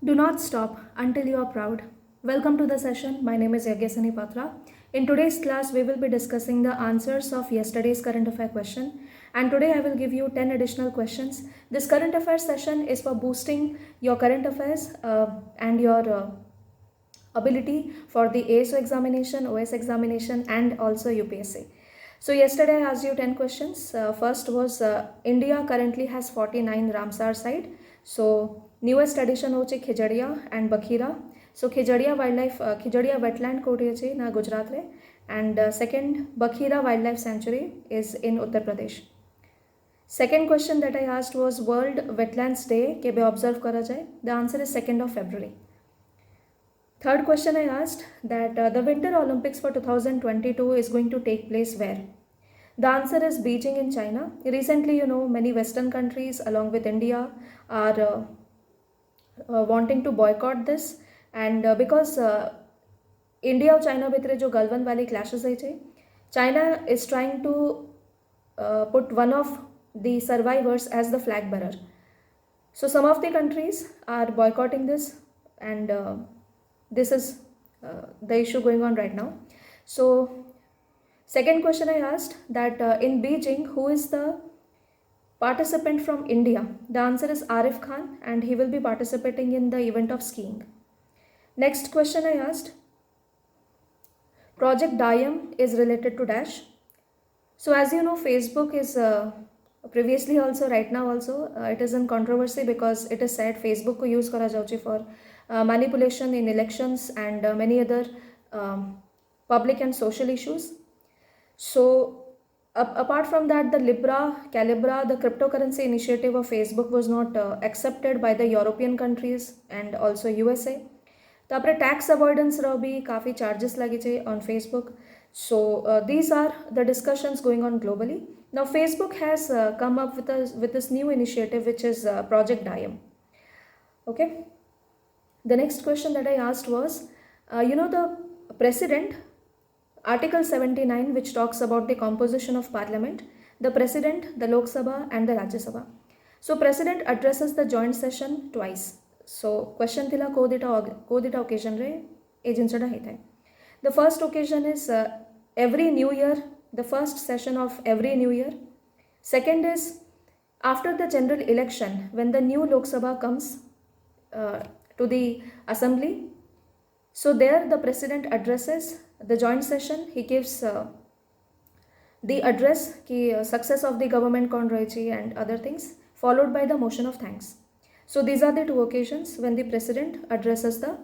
Do not stop until you are proud. Welcome to the session. My name is Yagyasani Patra. In today's class, we will be discussing the answers of yesterday's current affair question. And today I will give you 10 additional questions. This current affairs session is for boosting your current affairs and your ability for the ASO examination, OS examination, and also UPSC. So yesterday I asked you 10 questions. First was India currently has 49 Ramsar site. So newest addition hoche Khijadia and Bakhira. So Khijadia wildlife, Khijadia wetland kote che na Gujarat re, and second Bakhira wildlife sanctuary is in Uttar Pradesh. Second question that I asked was World Wetlands Day kebe observe kara jai. The answer is 2nd of February. Third question I asked that the Winter Olympics for 2022 is going to take place where? The answer is Beijing in China. Recently, many Western countries along with India are wanting to boycott this, and because India और China भितरे जो गलवान वाली clashes है चे, China is trying to put one of the survivors as the flag bearer. So some of the countries are boycotting this, and this is the issue going on right now. So second question I asked that in Beijing, who is the participant from India? The answer is Arif Khan, and he will be participating in the event of skiing. Next question I asked, Project Dayam is related to Dash. So as you know, Facebook is previously also, right now also, it is in controversy because it is said Facebook ko use kara jauchi for manipulation in elections and many other public and social issues. So apart from that, the Calibra, the cryptocurrency initiative of Facebook was not accepted by the European countries and also USA. तापरे tax avoidance रो भी काफ़ी charges लगे थे on Facebook. So these are the discussions going on globally. Now Facebook has come up with this new initiative which is Project Dayam. Okay. The next question that I asked was, the president, Article 79, which talks about the composition of parliament, the president, the Lok Sabha and the Rajya Sabha. So president addresses the joint session twice. So question thila kodita occasion re agencyda hita. The first occasion is every new year, the first session of every new year. Second is after the general election, when the new Lok Sabha comes to the assembly. So there the president addresses the joint session. He gives the address ki success of the government kon rahi and other things, followed by the motion of thanks. So these are the two occasions when the president addresses the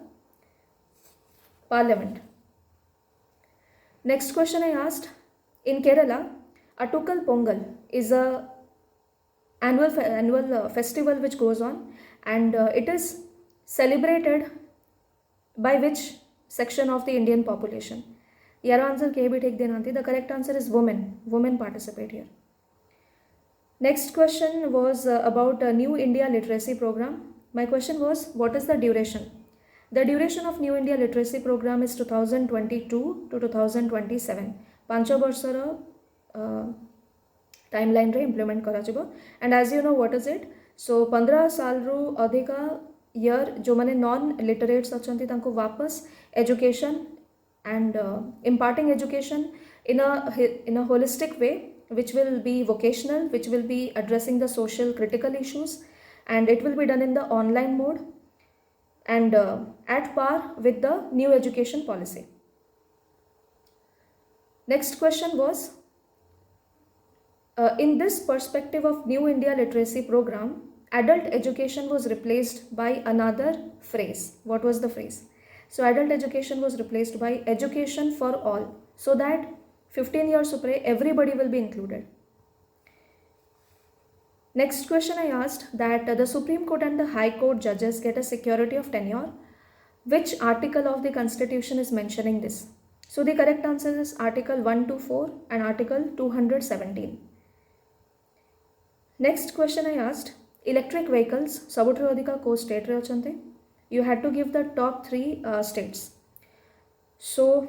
parliament. Next question I asked, in Kerala, Atukal Pongal is a annual festival which goes on, and it is celebrated by which section of the Indian population? Yar answer ke bhi thik dena thi. The correct answer is women. Women participate here. Next question was about a New India Literacy Program. My question was, what is the duration? The duration of New India Literacy Program is 2022 to 2027. 5 ବର୍ଷର timeline ରେ implement କରାଯିବ. And as you know, what is it? So 15 सालରୁ ଅଧିକା year जो माने non literates अछंती तांको वापस education and imparting education in a holistic way, which will be vocational, which will be addressing the social critical issues, and it will be done in the online mode and at par with the new education policy. Next question was, in this perspective of New India Literacy Program, adult education was replaced by another phrase. What was the phrase? So adult education was replaced by education for all, so that 15 years upre everybody will be included. Next question I asked that the Supreme Court and the High Court judges get a security of tenure. Which article of the Constitution is mentioning this? So the correct answer is Article 124 and Article 217. Next question I asked, electric vehicles सबुठु अधिका को state रे अछंते? You had to give the top 3 states. So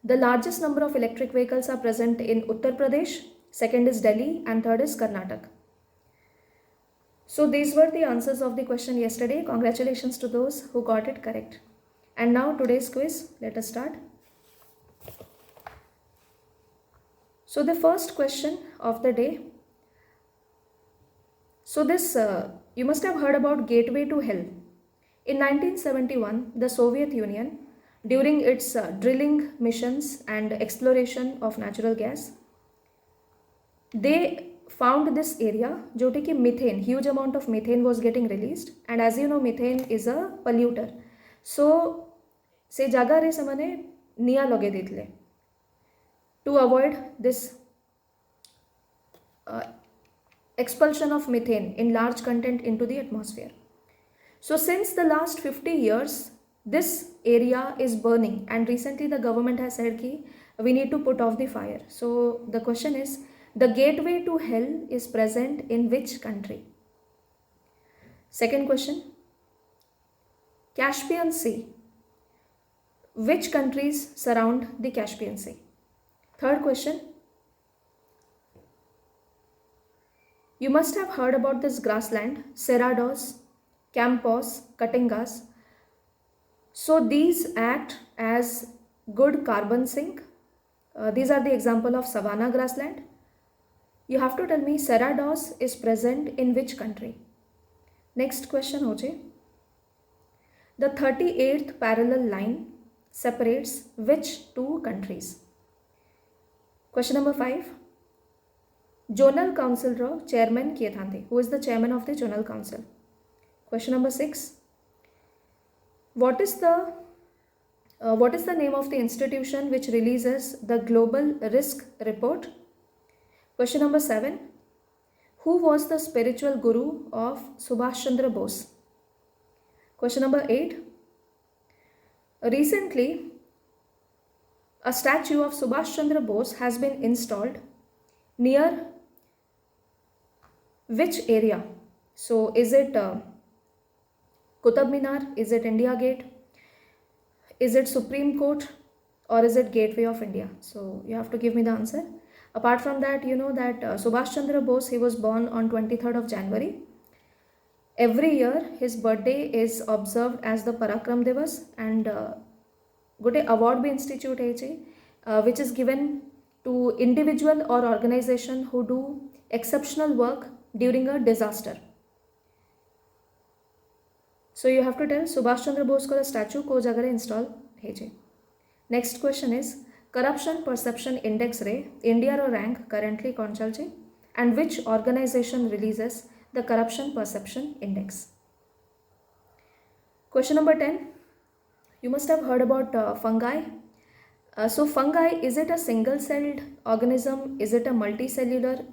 the largest number of electric vehicles are present in Uttar Pradesh, second is Delhi, and third is Karnataka. So these were the answers of the question yesterday. Congratulations to those who got it correct. And now today's quiz. Let us start. So the first question of the day. So this you must have heard about Gateway to Hell. In 1971, the Soviet Union, during its drilling missions and exploration of natural gas, they found this area Jote कि methane, huge amount of methane was getting released, and as you know methane is a polluter. So से जगह रे से निया लगे देतले to avoid this expulsion of methane in large content into the atmosphere. So since the last 50 years, this area is burning, and recently the government has said that we need to put off the fire. So the question is, the gateway to hell is present in which country? Second question, Caspian Sea. Which countries surround the Caspian Sea? Third question, you must have heard about this grassland, Cerrados, Campos, Caatingas. So these act as good carbon sink. These are the example of savanna grassland. You have to tell me Cerrados is present in which country? Next question hoje. The 38th parallel line separates which two countries? Question number 5. Zonal Council ro chairman kiye thante? Who is the chairman of the Zonal Council? Question number 6. What is the name of the institution which releases the Global Risk Report? Question number 7. Who was the spiritual guru of Subhash Chandra Bose? Question number 8. Recently, a statue of Subhash Chandra Bose has been installed near which area? So is it Qutub Minar? Is it India Gate? Is it Supreme Court? Or is it Gateway of India? So you have to give me the answer. Apart from that, you know that Subhash Chandra Bose, he was born on 23rd of January. Every year his birthday is observed as the Parakram Divas, and good award be institute which is given to individual or organization who do exceptional work during a disaster. So you have to tell Subhash Chandra Bose ko statue ko jagah install heje. Next question is Corruption Perception Index re India ro rank currently kaun chalche, and which organization releases the Corruption Perception Index? Question number 10. You must have heard about fungi. So fungi, is it a single-celled organism? Is it a multicellular?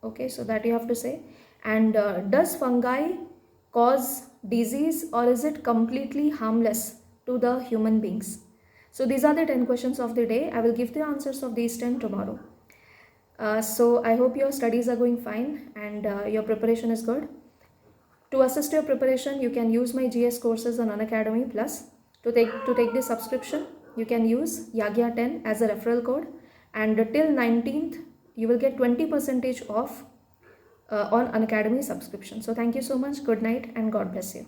Okay, so that you have to say. And does fungi cause disease, or is it completely harmless to the human beings? So these are the 10 questions of the day. I will give the answers of these 10 tomorrow. So I hope your studies are going fine and your preparation is good. To assist your preparation, you can use my GS courses on Unacademy Plus. To take the subscription, you can use Yagya10 as a referral code, and till 19th you will get 20% off on Unacademy subscription. So thank you so much. Good night and God bless you.